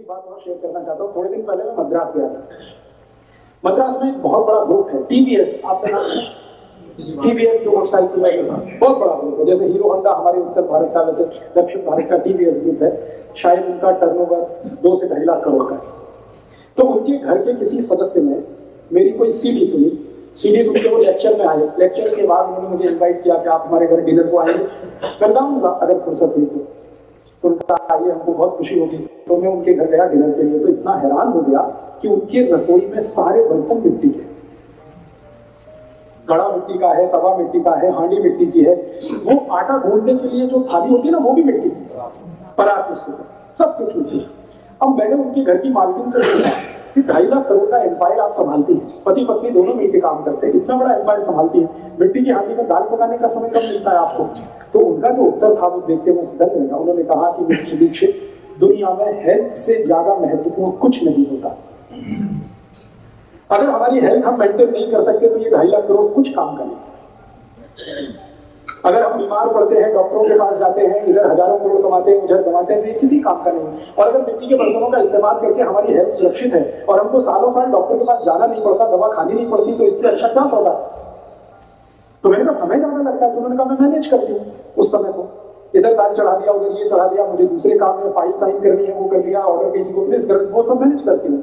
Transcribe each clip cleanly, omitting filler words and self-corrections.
बात और शेयर करना चाहता हूँ। थोड़े दिन पहले मैं मद्रास गया था। मद्रास में एक बहुत बड़ा ग्रुप है टीवीएस, आपने नाम सुना? टीवीएस जो मोटरसाइकिल में बहुत बड़ा ग्रुप है, जैसे हीरो होंडा हमारे उत्तर भारत का, वैसे दक्षिण भारत का टीवीएस ग्रुप है। शायद उनका टर्नओवर 2 से 2.5 लाख करोड़ का है। तो उनके घर के किसी सदस्य ने मेरी कोई सीडी सुनी। सीडी सुन के वो लेक्चर में आए। लेक्चर के बाद उन्होंने मुझे इनवाइट किया कि आप हमारे घर डिनर को आएंगे। मैं बताऊंगा अगर फुर्सत हुई तो उनका आइए, हमको बहुत खुशी होगी। तो मैं उनके घर गया डिनर के लिए, तो इतना हैरान हो गया कि उनके रसोई में सारे बर्तन मिट्टी के, घड़ा मिट्टी का है, तवा मिट्टी का है, हांडी मिट्टी की है। वो आटा गूंदने के लिए जो थाली होती है ना, वो भी मिट्टी की, परात उसको, सब कुछ मिट्टी। अब मैंने उनके घर की मालकिन से पूछा कि 2.5 लाख करोड़ का एम्पायर आप संभालती हैं, पति पत्नी दोनों मिलकर काम करते हैं, इतना बड़ा एम्पायर संभालती है, मिट्टी की हांडी में दाल पकाने का समय कब मिलता है आपको? तो उनका जो उत्तर था वो देख के मैं सदन में, उन्होंने कहा कि मिस्टर दीक्षित, दुनिया में हेल्थ से ज्यादा महत्वपूर्ण कुछ नहीं होता। अगर हमारी हेल्थ हम मेंटेन नहीं कर सकते तो ये 2.5 लाख करोड़ कुछ काम करें। अगर हम बीमार पड़ते हैं, डॉक्टरों के पास जाते हैं, इधर हजारों करोड़ कमाते हैं, उधर कमाते हैं, तो ये किसी काम का नहीं। और अगर मिट्टी के बर्तनों का इस्तेमाल करके हमारी हेल्थ सुरक्षित है और हमको सालों साल डॉक्टर के पास जाना नहीं पड़ता, दवा खानी नहीं पड़ती, तो इससे अच्छा क्या सौदा? तो मैंने कहा समय ज्यादा लगता है। तो उन्होंने कहा मैं मैनेज करती हूँ उस समय को, इधर दाल चढ़ा दिया, उधर ये चढ़ा दिया, मुझे दूसरे काम में फाइल साइन करनी है, वो कर दिया, ऑर्डर किसी को प्लेस कर, वो सब मैनेज करती हूँ।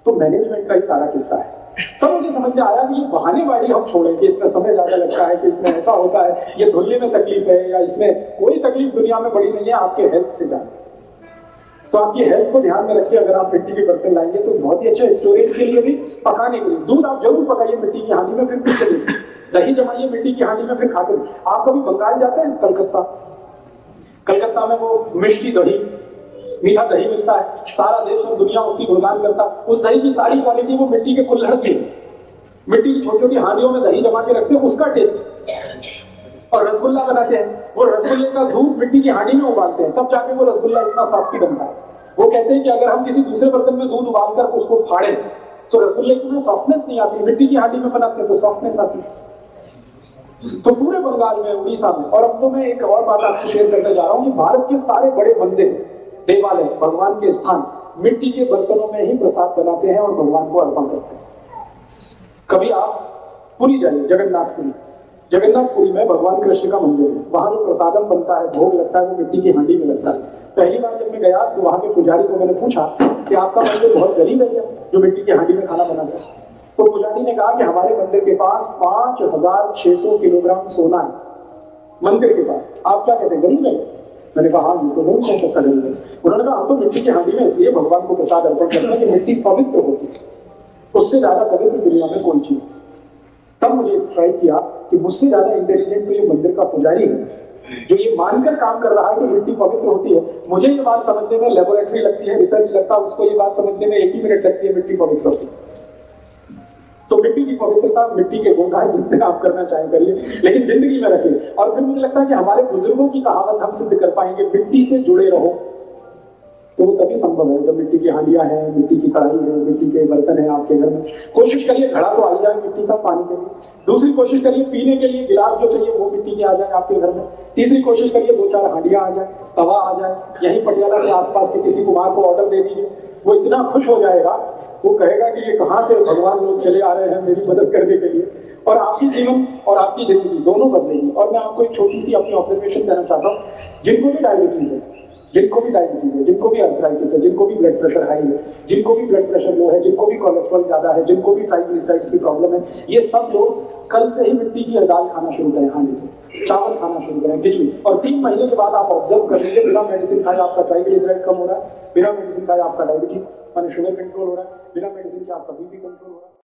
तो मैनेजमेंट का ही सारा किस्सा है। तब मुझे समझ में आया कि ये बहानेबाजी हम छोड़ें कि इसमें समय ज्यादा लगता है, कि इसमें ऐसा होता है, ये धुलने में तकलीफ है, या इसमें कोई तकलीफ दुनिया में बड़ी नहीं है, आपके हेल्थ से ज्यादा। तो आपकी हेल्थ को ध्यान में रखिए। अगर आप मिट्टी के बर्तन लाएंगे तो बहुत ही अच्छा, स्टोरेज के लिए भी, पकाने के लिए। दूध आप जरूर पकाइए मिट्टी की हांडी में, फिर पी के देखिए। दही जमाइए मिट्टी की हांडी में, फिर खा के। आप कभी बंगाल जाते हैं? कलकत्ता में वो मिष्टी दही, मीठा दही मिलता है, सारा देश और दुनिया उसकी गुणगान करता है। उस दही की सारी क्वालिटी वो मिट्टी के कुल्हड़ की, मिट्टी की छोटी छोटी हांडियों में दही जमा के रखते हैं, उसका टेस्ट। और रसगुल्ला बनाते हैं, वो रसगुल्ले का दूध मिट्टी की हांडी में उबालते हैं, तब जाके वो रसगुल्ला इतना सॉफ्टी बनता है। वो कहते हैं कि अगर हम किसी दूसरे बर्तन में दूध उबालकर उसको फाड़े तो रसगुल्ले की सॉफ्टनेस नहीं आती, मिट्टी की हांडी में बनाते हैं तो सॉफ्टनेस आती है। तो पूरे बंगाल में, उड़ीसा में, और अब तो मैं एक और बात आपसे शेयर करने जा रहा हूँ कि भारत के सारे बड़े मंदिर, देवालय, भगवान के स्थान मिट्टी के बर्तनों में ही प्रसाद बनाते हैं और भगवान को अर्पण करते हैं। कभी आप पुरी जाइए, जगन्नाथपुरी में भगवान कृष्ण का मंदिर है। वहां जो प्रसादम बनता है, भोग लगता है, वो मिट्टी की हांडी में लगता है। पहली बार जब मैं गया तो वहां के पुजारी को मैंने पूछा कि आपका मंदिर बहुत गरीब है क्या, जो मिट्टी की हांडी में खाना बनाता है? तो पुजारी ने कहा कि हमारे मंदिर के पास 5600 किलोग्राम सोना है, मंदिर के पास। आप क्या कहते हैं, गरीब है? मैंने कहा हाँ, ये तो नहीं कह सकता गरीब है। उन्होंने कहा हम तो मिट्टी की हांडी में इसलिए भगवान को प्रसाद अर्पण करते हैं कि मिट्टी पवित्र होती है, उससे ज्यादा पवित्र दुनिया में कोई चीज नहीं। तब मुझे स्ट्राइक किया कि मुझसे ज्यादा इंटेलिजेंट तो ये मंदिर का पुजारी है, जो ये मानकर काम कर रहा है कि मिट्टी पवित्र होती है। मुझे ये बात समझने में लेबोरेटरी लगती है, रिसर्च लगता है, उसको ये बात समझने में 1 ही मिनट लगती है मिट्टी पवित्र होती है। तो मिट्टी की पवित्रता, मिट्टी के गुणगान जितने आप करना चाहें करिए, लेकिन जिंदगी में रखिए। और फिर मुझे लगता है कि हमारे बुजुर्गों की कहावत हम सिद्ध कर पाएंगे, मिट्टी से जुड़े रहो, तो वो तभी संभव है जब मिट्टी की हांडियां हैं, मिट्टी की कढ़ाई है, मिट्टी के बर्तन है आपके घर में। कोशिश करिए घड़ा तो आ जाए मिट्टी का पानी के लिए। दूसरी कोशिश करिए पीने के लिए गिलास जो चाहिए वो मिट्टी के आ जाए आपके घर में। तीसरी कोशिश करिए 2-4 हांडियां आ जाए, तवा आ जाए। यहीं पटियाला के आसपास के किसी कुमार को ऑर्डर दे दीजिए, वो इतना खुश हो जाएगा, वो कहेगा कि ये कहां से भगवान लोग चले आ रहे हैं मेरी मदद करने के लिए। और आपकी जीवन और आपकी जिंदगी दोनों बदलेगी। और मैं आपको एक छोटी सी अपनी ऑब्जर्वेशन देना चाहता हूँ, जिनको भी डायबिटीज है, जिनको भी आर्थराइटिस है, जिनको भी ब्लड प्रेशर हाई है, जिनको भी ब्लड प्रेशर लो है, जिनको भी कोलेस्ट्रॉल ज्यादा है, जिनको भी ट्राइग्लिसराइड्स की प्रॉब्लम है, ये सब लोग कल से ही मिट्टी की दाल खाना शुरू करें, हांडी से चावल खाना शुरू करें, खिचड़ी। और 3 महीने के बाद आप ऑब्जर्व कर लीजिए, बिना मेडिसिन खाए आपका ट्राइग्लिसराइड कम हो रहा है, बिना मेडिसिन खाए आपका डायबिटीज माने शुगर कंट्रोल हो रहा है, बिना मेडिसिन के आपका बीपी कंट्रोल हो रहा है।